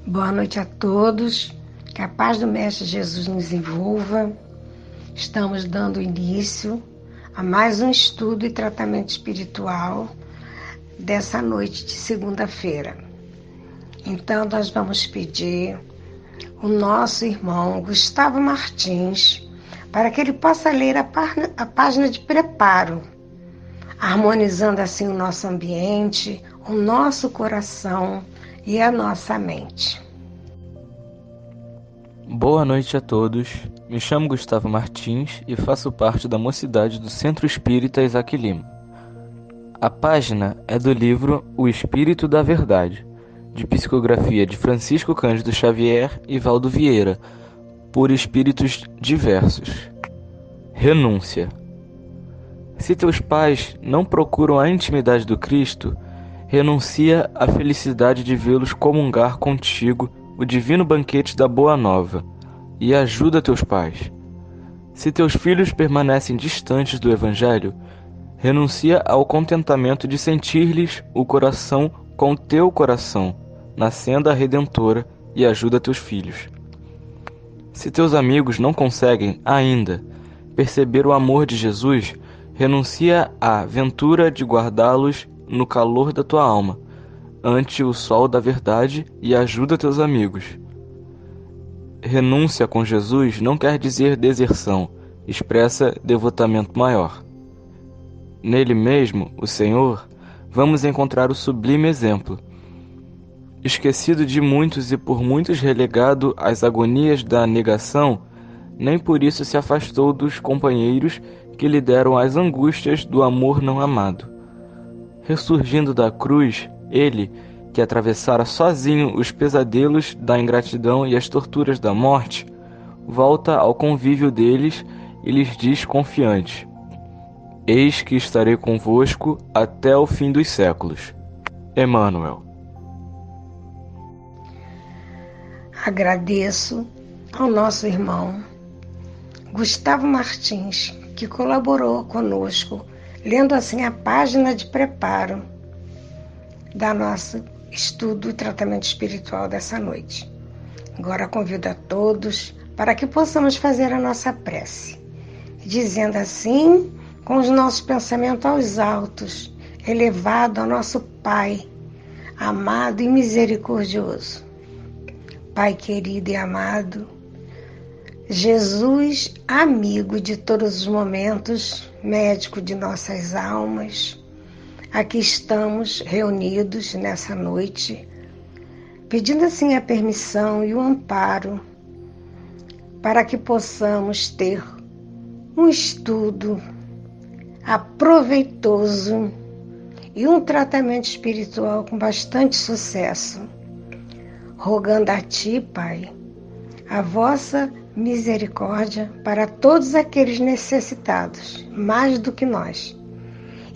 Boa noite a todos, que a paz do Mestre Jesus nos envolva. Estamos dando início a mais um estudo e tratamento espiritual dessa noite de segunda-feira. Então, nós vamos pedir o nosso irmão Gustavo Martins para que ele possa ler a página de preparo, harmonizando assim o nosso ambiente, o nosso coração e a nossa mente. Boa noite a todos, me chamo Gustavo Martins e faço parte da mocidade do Centro Espírita Isaac Lima. A página é do livro O Espírito da Verdade, de psicografia de Francisco Cândido Xavier e Valdo Vieira, por espíritos diversos. Renúncia. Se teus pais não procuram a intimidade do Cristo, renuncia à felicidade de vê-los comungar contigo o divino banquete da Boa Nova, e ajuda teus pais. Se teus filhos permanecem distantes do Evangelho, renuncia ao contentamento de sentir-lhes o coração com teu coração, na senda redentora, e ajuda teus filhos. Se teus amigos não conseguem, ainda, perceber o amor de Jesus, renuncia à ventura de guardá-los no calor da tua alma, ante o sol da verdade, e ajuda teus amigos. Renúncia com Jesus não quer dizer deserção, expressa devotamento maior. Nele mesmo, o Senhor, vamos encontrar o sublime exemplo. Esquecido de muitos e por muitos relegado às agonias da negação, nem por isso se afastou dos companheiros que lhe deram as angústias do amor não amado. Ressurgindo da cruz, ele, que atravessara sozinho os pesadelos da ingratidão e as torturas da morte, volta ao convívio deles e lhes diz confiante: Eis que estarei convosco até o fim dos séculos. Emmanuel. Agradeço ao nosso irmão Gustavo Martins, que colaborou conosco, lendo assim a página de preparo da nosso estudo e tratamento espiritual dessa noite. Agora convido a todos para que possamos fazer a nossa prece, dizendo assim, com os nossos pensamentos aos altos, elevado ao nosso Pai, amado e misericordioso. Pai querido e amado, Jesus, amigo de todos os momentos, médico de nossas almas, aqui estamos reunidos nessa noite, pedindo assim a permissão e o amparo para que possamos ter um estudo aproveitoso e um tratamento espiritual com bastante sucesso, rogando a Ti, Pai, a vossa misericórdia para todos aqueles necessitados, mais do que nós,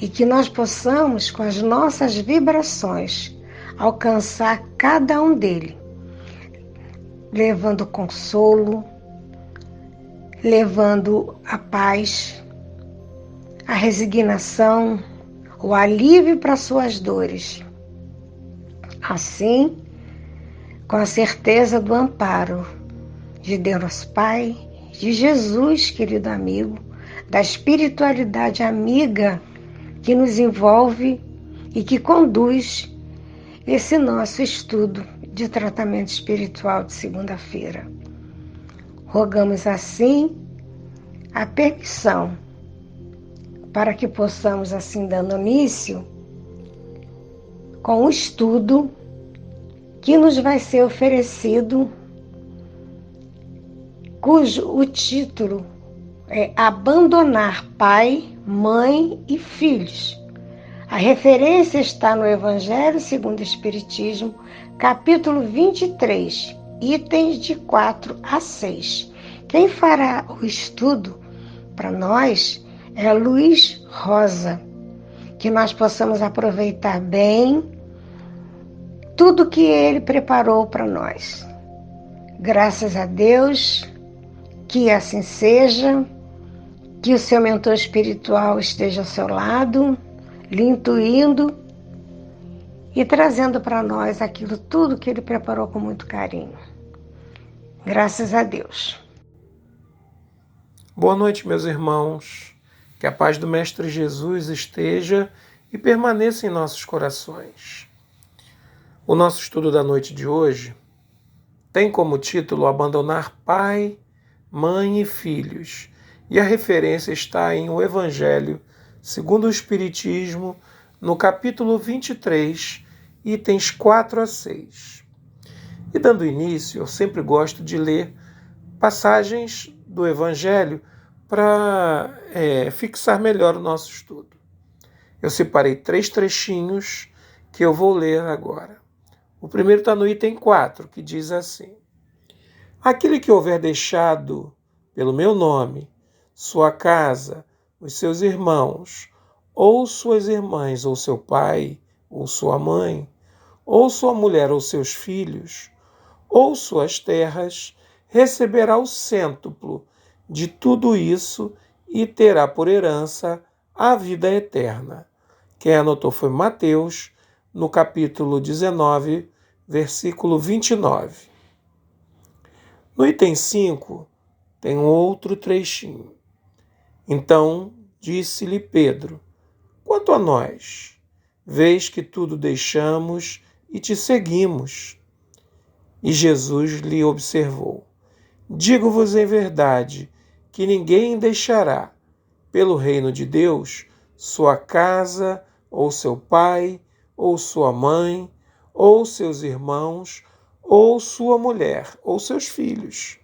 e que nós possamos, com as nossas vibrações, alcançar cada um deles, levando consolo, levando a paz, a resignação, o alívio para suas dores. Assim, com a certeza do amparo de Deus Pai, de Jesus, querido amigo, da espiritualidade amiga que nos envolve e que conduz esse nosso estudo de tratamento espiritual de segunda-feira. Rogamos assim a permissão para que possamos assim dando início com o estudo que nos vai ser oferecido, cujo o título é Abandonar Pai, Mãe e Filhos. A referência está no Evangelho segundo o Espiritismo, capítulo 23, itens de 4 a 6. Quem fará o estudo para nós é Luiz Rosa. Que nós possamos aproveitar bem tudo que ele preparou para nós. Graças a Deus, que assim seja, que o seu mentor espiritual esteja ao seu lado, lhe intuindo e trazendo para nós aquilo tudo que Ele preparou com muito carinho. Graças a Deus. Boa noite, meus irmãos. Que a paz do Mestre Jesus esteja e permaneça em nossos corações. O nosso estudo da noite de hoje tem como título Abandonar pai, mãe e filhos, e a referência está em O Evangelho segundo o Espiritismo, no capítulo 23, itens 4 a 6. E dando início, eu sempre gosto de ler passagens do Evangelho para fixar melhor o nosso estudo. Eu separei 3 trechinhos que eu vou ler agora. O primeiro está no item 4, que diz assim: Aquele que houver deixado, pelo meu nome, sua casa, os seus irmãos, ou suas irmãs, ou seu pai, ou sua mãe, ou sua mulher, ou seus filhos, ou suas terras, receberá o cêntuplo de tudo isso e terá por herança a vida eterna. Quem anotou foi Mateus, no capítulo 19, versículo 29. No item 5, tem um outro trechinho. Então disse-lhe Pedro: Quanto a nós, vês que tudo deixamos e te seguimos. E Jesus lhe observou: Digo-vos em verdade que ninguém deixará, pelo reino de Deus, sua casa, ou seu pai, ou sua mãe, ou seus irmãos, ou sua mulher, ou seus filhos,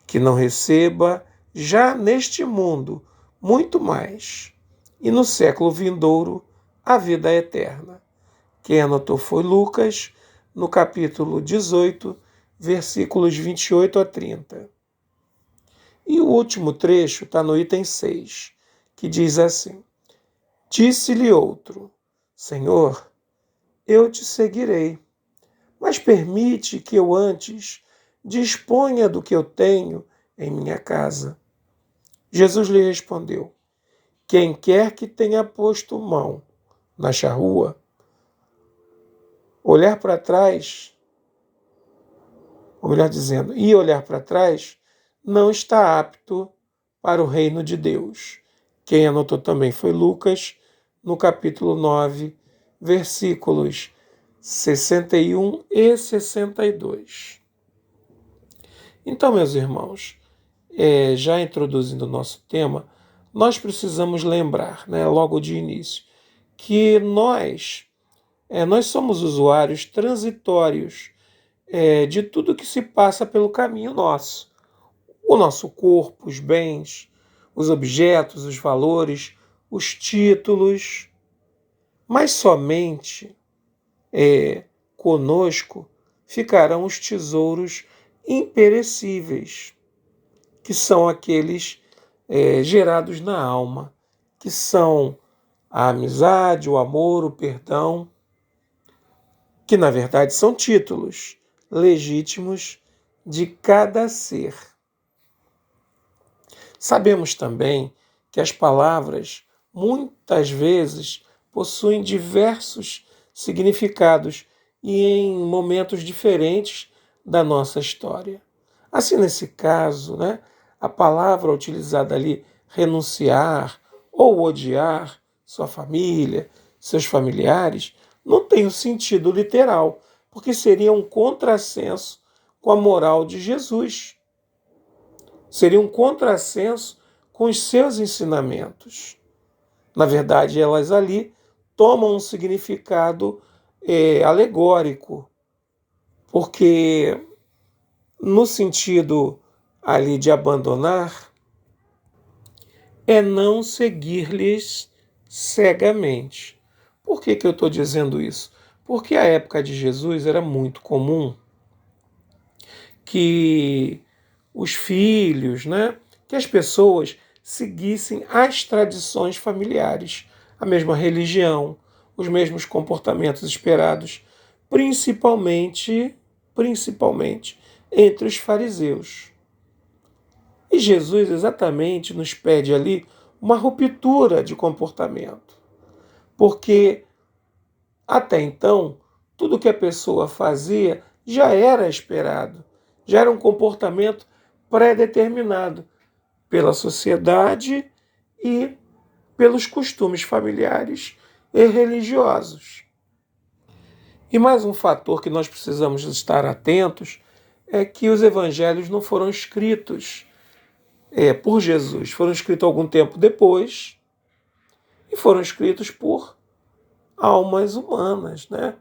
que não receba já neste mundo muito mais, e no século vindouro a vida eterna. Quem anotou foi Lucas, no capítulo 18, versículos 28 a 30. E o último trecho está no item 6, que diz assim: Disse-lhe outro: Senhor, eu te seguirei, mas permite que eu antes disponha do que eu tenho em minha casa. Jesus lhe respondeu: Quem quer que tenha posto mão na charrua, olhar para trás, ou melhor dizendo, olhar para trás, não está apto para o reino de Deus. Quem anotou também foi Lucas, no capítulo 9, versículos 61 e 62. Então, meus irmãos, já introduzindo o nosso tema, nós precisamos lembrar, logo de início, que nós somos usuários transitórios de tudo que se passa pelo caminho nosso. O nosso corpo, os bens, os objetos, os valores, os títulos, mas somente conosco ficarão os tesouros imperecíveis, que são aqueles gerados na alma, que são a amizade, o amor, o perdão, que na verdade são títulos legítimos de cada ser. Sabemos também que as palavras muitas vezes possuem diversos significados e em momentos diferentes da nossa história. Assim, nesse caso, a palavra utilizada ali, renunciar ou odiar sua família, seus familiares, não tem o sentido literal, porque seria um contrassenso com a moral de Jesus. Seria um contrassenso com os seus ensinamentos. Na verdade, elas ali tomam um significado alegórico, porque no sentido ali de abandonar, é não seguir-lhes cegamente. Por que eu estou dizendo isso? Porque a época de Jesus era muito comum que os filhos, que as pessoas seguissem as tradições familiares, a mesma religião, os mesmos comportamentos esperados, principalmente entre os fariseus. E Jesus exatamente nos pede ali uma ruptura de comportamento, porque Até então, tudo que a pessoa fazia já era esperado, já era um comportamento pré-determinado pela sociedade e pelos costumes familiares e religiosos. E mais um fator que nós precisamos estar atentos é que os evangelhos não foram escritos por Jesus, foram escritos algum tempo depois e foram escritos por almas humanas, né?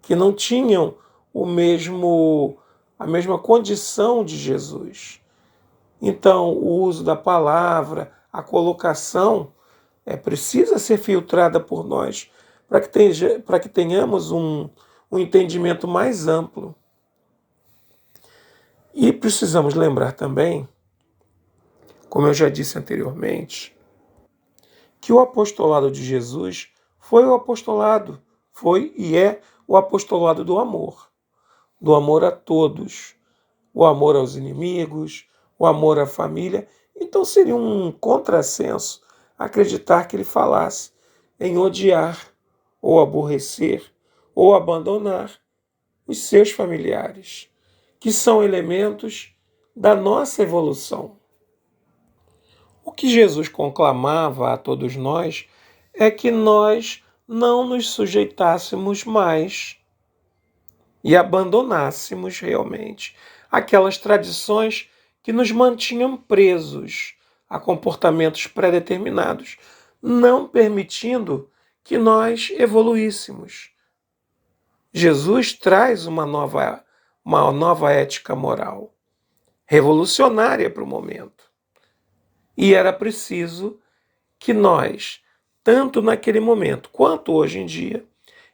Que não tinham a mesma condição de Jesus. Então, o uso da palavra, a colocação, precisa ser filtrada por nós para que tenhamos um entendimento mais amplo. E precisamos lembrar também, como eu já disse anteriormente, que o apostolado de Jesus foi e é o apostolado do amor a todos, o amor aos inimigos, o amor à família. Então seria um contrassenso acreditar que ele falasse em odiar, ou aborrecer, ou abandonar os seus familiares, que são elementos da nossa evolução. O que Jesus conclamava a todos nós é que nós não nos sujeitássemos mais e abandonássemos realmente aquelas tradições que nos mantinham presos a comportamentos pré-determinados, não permitindo que nós evoluíssemos. Jesus traz uma nova ética moral, revolucionária para o momento. E era preciso que nós, tanto naquele momento quanto hoje em dia,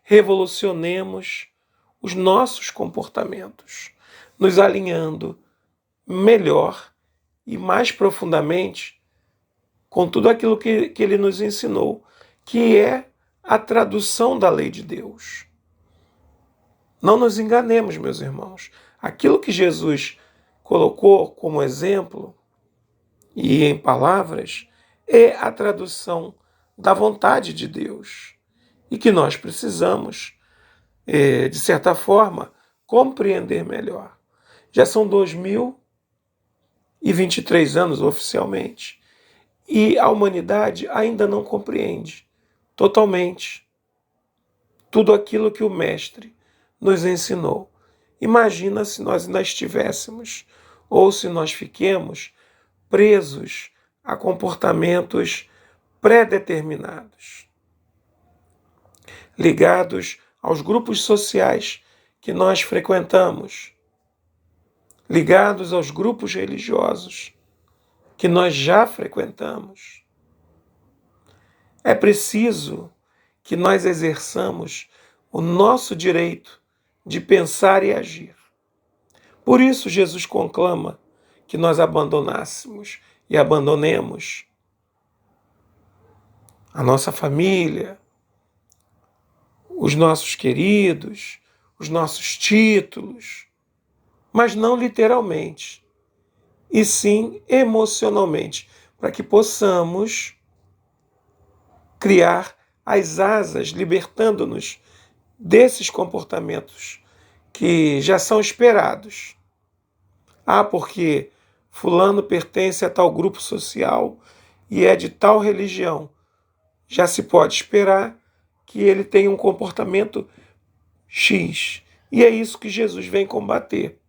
revolucionemos os nossos comportamentos, nos alinhando melhor e mais profundamente com tudo aquilo que ele nos ensinou, que é a tradução da lei de Deus. Não nos enganemos, meus irmãos. Aquilo que Jesus colocou como exemplo e em palavras é a tradução da vontade de Deus e que nós precisamos, de certa forma, compreender melhor. Já são 2023 anos oficialmente e a humanidade ainda não compreende totalmente tudo aquilo que o Mestre nos ensinou. Imagina se nós ainda estivéssemos ou se nós fiquemos presos a comportamentos pré-determinados, ligados aos grupos sociais que nós frequentamos, ligados aos grupos religiosos que nós já frequentamos. É preciso que nós exerçamos o nosso direito de pensar e agir. Por isso, Jesus conclama que nós abandonássemos e abandonemos a nossa família, os nossos queridos, os nossos títulos, mas não literalmente, e sim emocionalmente, para que possamos criar as asas, libertando-nos desses comportamentos que já são esperados. Porque fulano pertence a tal grupo social e é de tal religião. Já se pode esperar que ele tenha um comportamento X. E é isso que Jesus vem combater.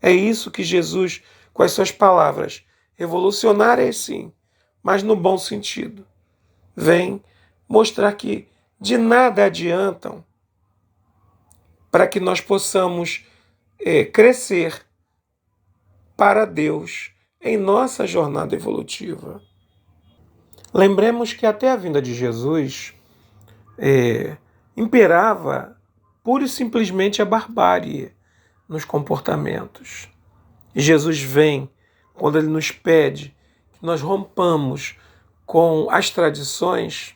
É isso que Jesus, com as suas palavras revolucionárias sim, mas no bom sentido, vem mostrar que de nada adiantam para que nós possamos crescer para Deus em nossa jornada evolutiva. Lembremos que até a vinda de Jesus imperava pura e simplesmente a barbárie nos comportamentos. E Jesus vem quando ele nos pede que nós rompamos com as tradições.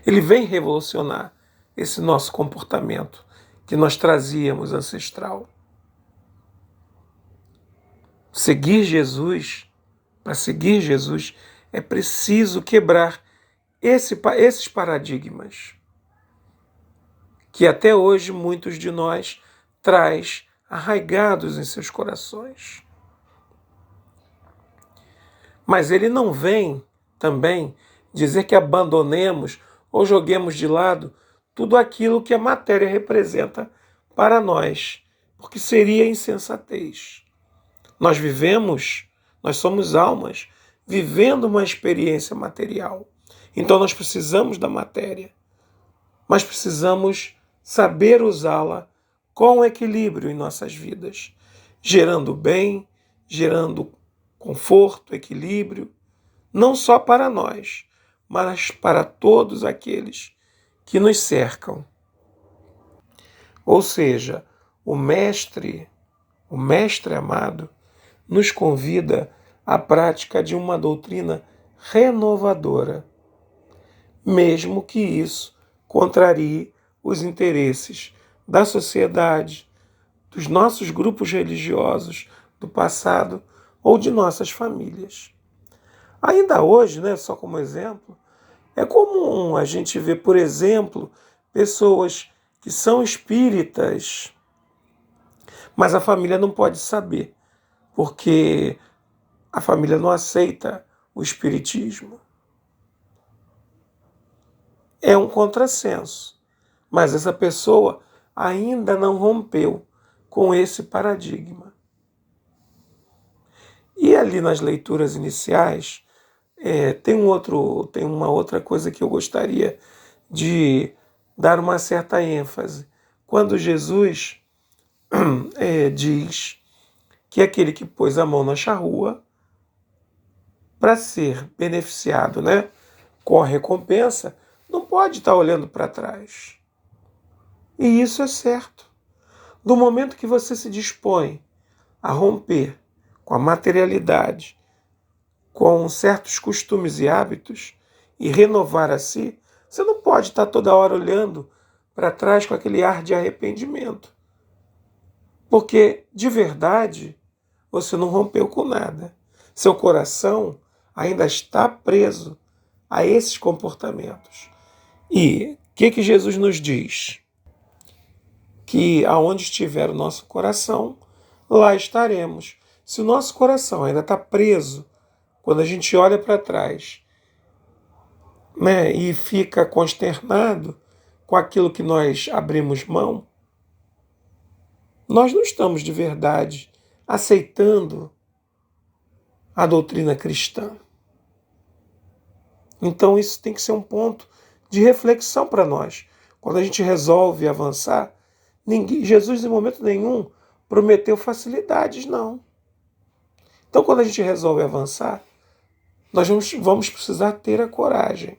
Ele vem revolucionar esse nosso comportamento que nós trazíamos ancestral. Para seguir Jesus, é preciso quebrar esses paradigmas. que até hoje muitos de nós traz arraigados em seus corações. Mas ele não vem também dizer que abandonemos ou joguemos de lado tudo aquilo que a matéria representa para nós, porque seria insensatez. Nós somos almas vivendo uma experiência material. Então nós precisamos da matéria, mas precisamos saber usá-la com equilíbrio em nossas vidas, gerando bem, gerando conforto, equilíbrio, não só para nós, mas para todos aqueles que nos cercam. Ou seja, o Mestre amado, nos convida à prática de uma doutrina renovadora, mesmo que isso contrarie os interesses da sociedade, dos nossos grupos religiosos do passado ou de nossas famílias. Ainda hoje, só como exemplo, é comum a gente ver, por exemplo, pessoas que são espíritas, mas a família não pode saber, porque a família não aceita o espiritismo. É um contrassenso, mas essa pessoa ainda não rompeu com esse paradigma. E ali nas leituras iniciais, tem uma outra coisa que eu gostaria de dar uma certa ênfase. Quando Jesus diz que aquele que pôs a mão na charrua para ser beneficiado, com a recompensa, não pode estar olhando para trás. E isso é certo. Do momento que você se dispõe a romper com a materialidade, com certos costumes e hábitos, e renovar a si, você não pode estar toda hora olhando para trás com aquele ar de arrependimento. Porque, de verdade, você não rompeu com nada. Seu coração ainda está preso a esses comportamentos. E o que Jesus nos diz? Que aonde estiver o nosso coração, lá estaremos. Se o nosso coração ainda está preso, quando a gente olha para trás, e fica consternado com aquilo que nós abrimos mão, nós não estamos de verdade aceitando a doutrina cristã. Então isso tem que ser um ponto de reflexão para nós. Quando a gente resolve avançar, Jesus em momento nenhum prometeu facilidades, não. Então quando a gente resolve avançar, nós vamos precisar ter a coragem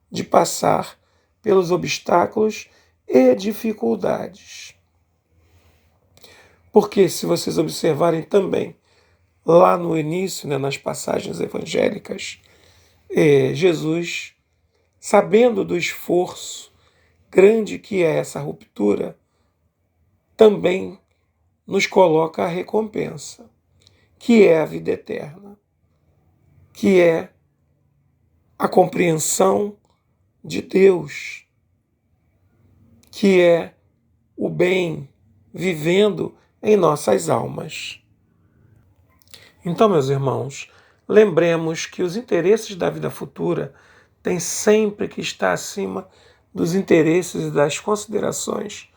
de passar pelos obstáculos e dificuldades. Porque se vocês observarem também, lá no início, nas passagens evangélicas, Jesus, sabendo do esforço grande que é essa ruptura, também nos coloca a recompensa, que é a vida eterna, que é a compreensão de Deus, que é o bem vivendo em nossas almas. Então, meus irmãos, lembremos que os interesses da vida futura têm sempre que estar acima dos interesses e das considerações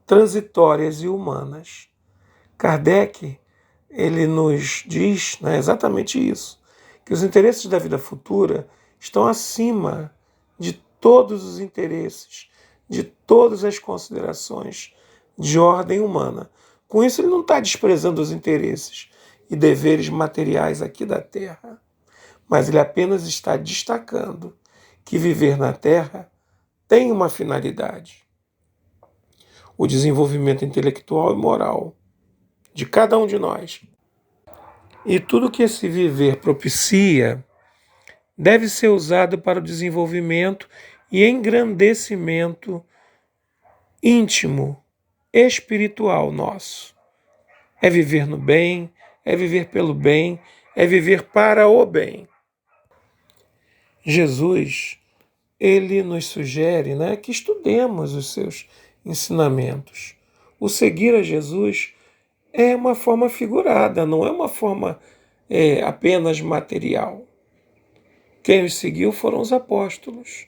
transitórias e humanas. Kardec, ele nos diz exatamente isso, que os interesses da vida futura estão acima de todos os interesses, de todas as considerações de ordem humana. Com isso, ele não está desprezando os interesses e deveres materiais aqui da Terra, mas ele apenas está destacando que viver na Terra tem uma finalidade: o desenvolvimento intelectual e moral de cada um de nós. E tudo que esse viver propicia deve ser usado para o desenvolvimento e engrandecimento íntimo, espiritual nosso. É viver no bem, é viver pelo bem, é viver para o bem. Jesus ele nos sugere, né, que estudemos os seus ensinamentos. O seguir a Jesus é uma forma figurada, não é uma forma apenas material. Quem os seguiu foram os apóstolos.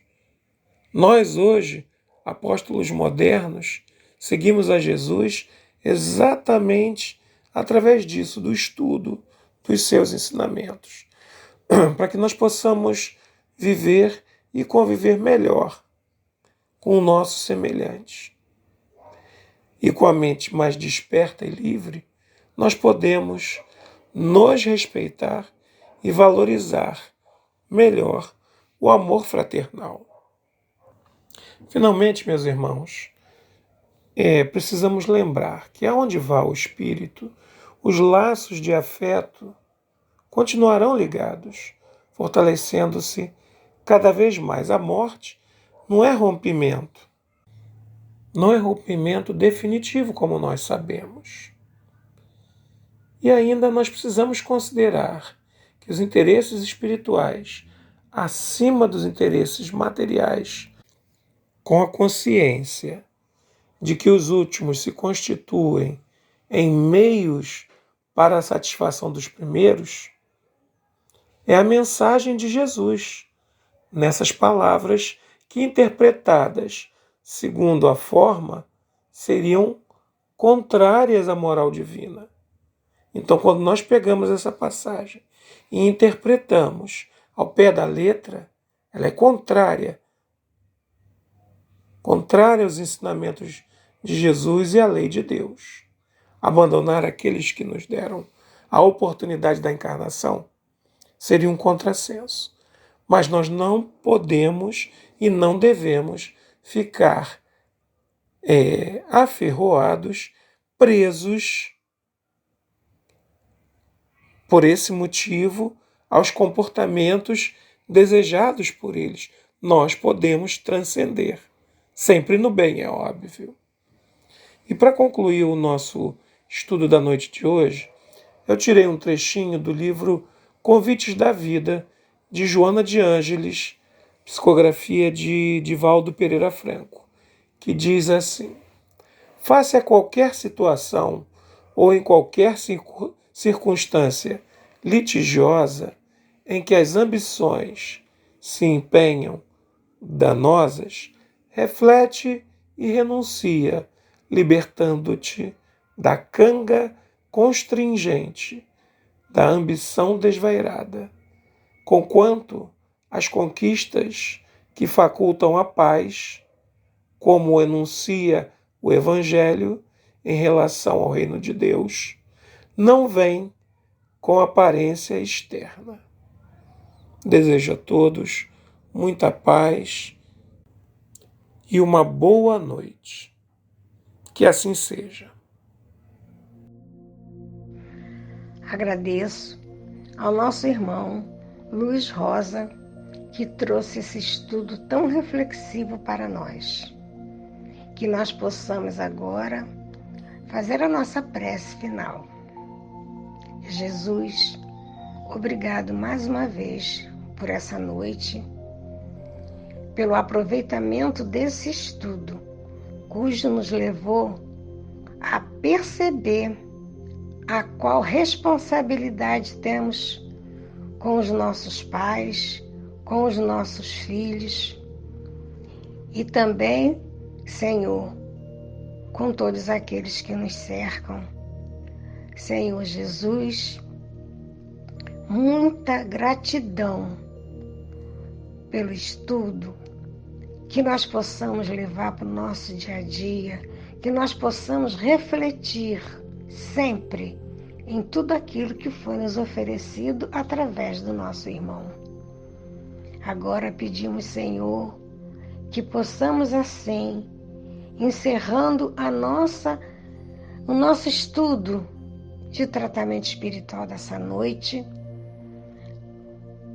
Nós hoje, apóstolos modernos, seguimos a Jesus exatamente através disso, do estudo dos seus ensinamentos, para que nós possamos viver e conviver melhor com o nosso semelhante. E com a mente mais desperta e livre, nós podemos nos respeitar e valorizar melhor o amor fraternal. Finalmente, meus irmãos, precisamos lembrar que aonde vá o espírito, os laços de afeto continuarão ligados, fortalecendo-se cada vez mais. A morte não é rompimento definitivo, como nós sabemos. E ainda nós precisamos considerar que os interesses espirituais, acima dos interesses materiais, com a consciência de que os últimos se constituem em meios para a satisfação dos primeiros, é a mensagem de Jesus nessas palavras que, interpretadas segundo a forma, seriam contrárias à moral divina. Então, quando nós pegamos essa passagem e interpretamos ao pé da letra, ela é contrária aos ensinamentos de Jesus e à lei de Deus. Abandonar aqueles que nos deram a oportunidade da encarnação seria um contrassenso. Mas nós não podemos e não devemos ficar aferroados, presos por esse motivo aos comportamentos desejados por eles. Nós podemos transcender, sempre no bem, é óbvio. E para concluir o nosso estudo da noite de hoje, eu tirei um trechinho do livro Convites da Vida, de Joana de Ângeles, psicografia de Divaldo Pereira Franco, que diz assim: face a qualquer situação ou em qualquer circunstância litigiosa em que as ambições se empenham danosas, reflete e renuncia, libertando-te da canga constringente, da ambição desvairada, conquanto as conquistas que facultam a paz, como enuncia o Evangelho em relação ao reino de Deus, não vêm com aparência externa. Desejo a todos muita paz e uma boa noite. Que assim seja. Agradeço ao nosso irmão Luiz Rosa, que trouxe esse estudo tão reflexivo para nós. Que nós possamos agora fazer a nossa prece final. Jesus, obrigado mais uma vez por essa noite, pelo aproveitamento desse estudo, cujo nos levou a perceber a qual responsabilidade temos com os nossos pais, com os nossos filhos e também, Senhor, com todos aqueles que nos cercam. Senhor Jesus, muita gratidão pelo estudo, que nós possamos levar para o nosso dia a dia, que nós possamos refletir sempre em tudo aquilo que foi nos oferecido através do nosso irmão. Agora pedimos, Senhor, que possamos assim, encerrando o nosso estudo de tratamento espiritual dessa noite,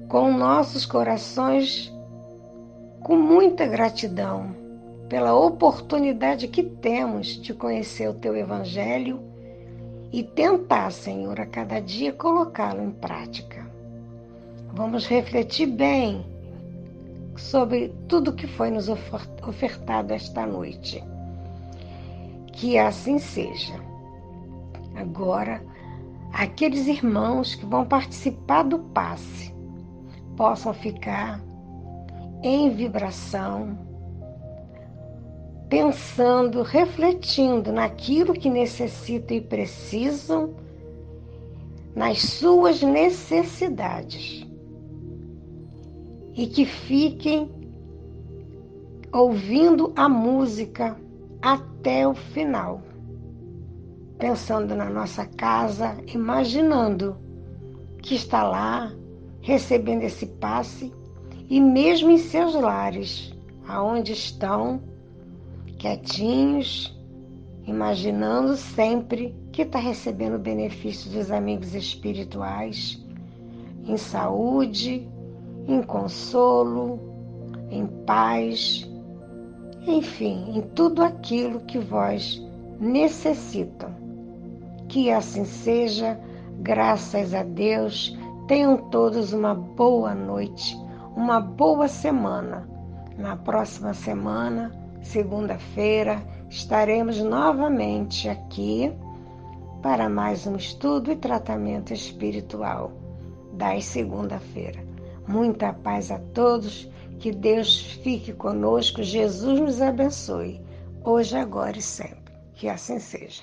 com nossos corações com muita gratidão pela oportunidade que temos de conhecer o Teu Evangelho e tentar, Senhor, a cada dia colocá-lo em prática. Vamos refletir bem sobre tudo que foi nos ofertado esta noite. Que assim seja. Agora, aqueles irmãos que vão participar do passe possam ficar em vibração, pensando, refletindo naquilo que necessitam e precisam, nas suas necessidades. E que fiquem ouvindo a música até o final, pensando na nossa casa, imaginando que está lá, recebendo esse passe, e mesmo em seus lares, aonde estão, quietinhos, imaginando sempre que está recebendo o benefício dos amigos espirituais, em saúde, em consolo, em paz, enfim, em tudo aquilo que vós necessitam. Que assim seja, graças a Deus. Tenham todos uma boa noite, uma boa semana. Na próxima semana, segunda-feira, estaremos novamente aqui para mais um estudo e tratamento espiritual das segunda-feira. Muita paz a todos, que Deus fique conosco, Jesus nos abençoe, hoje, agora e sempre. Que assim seja.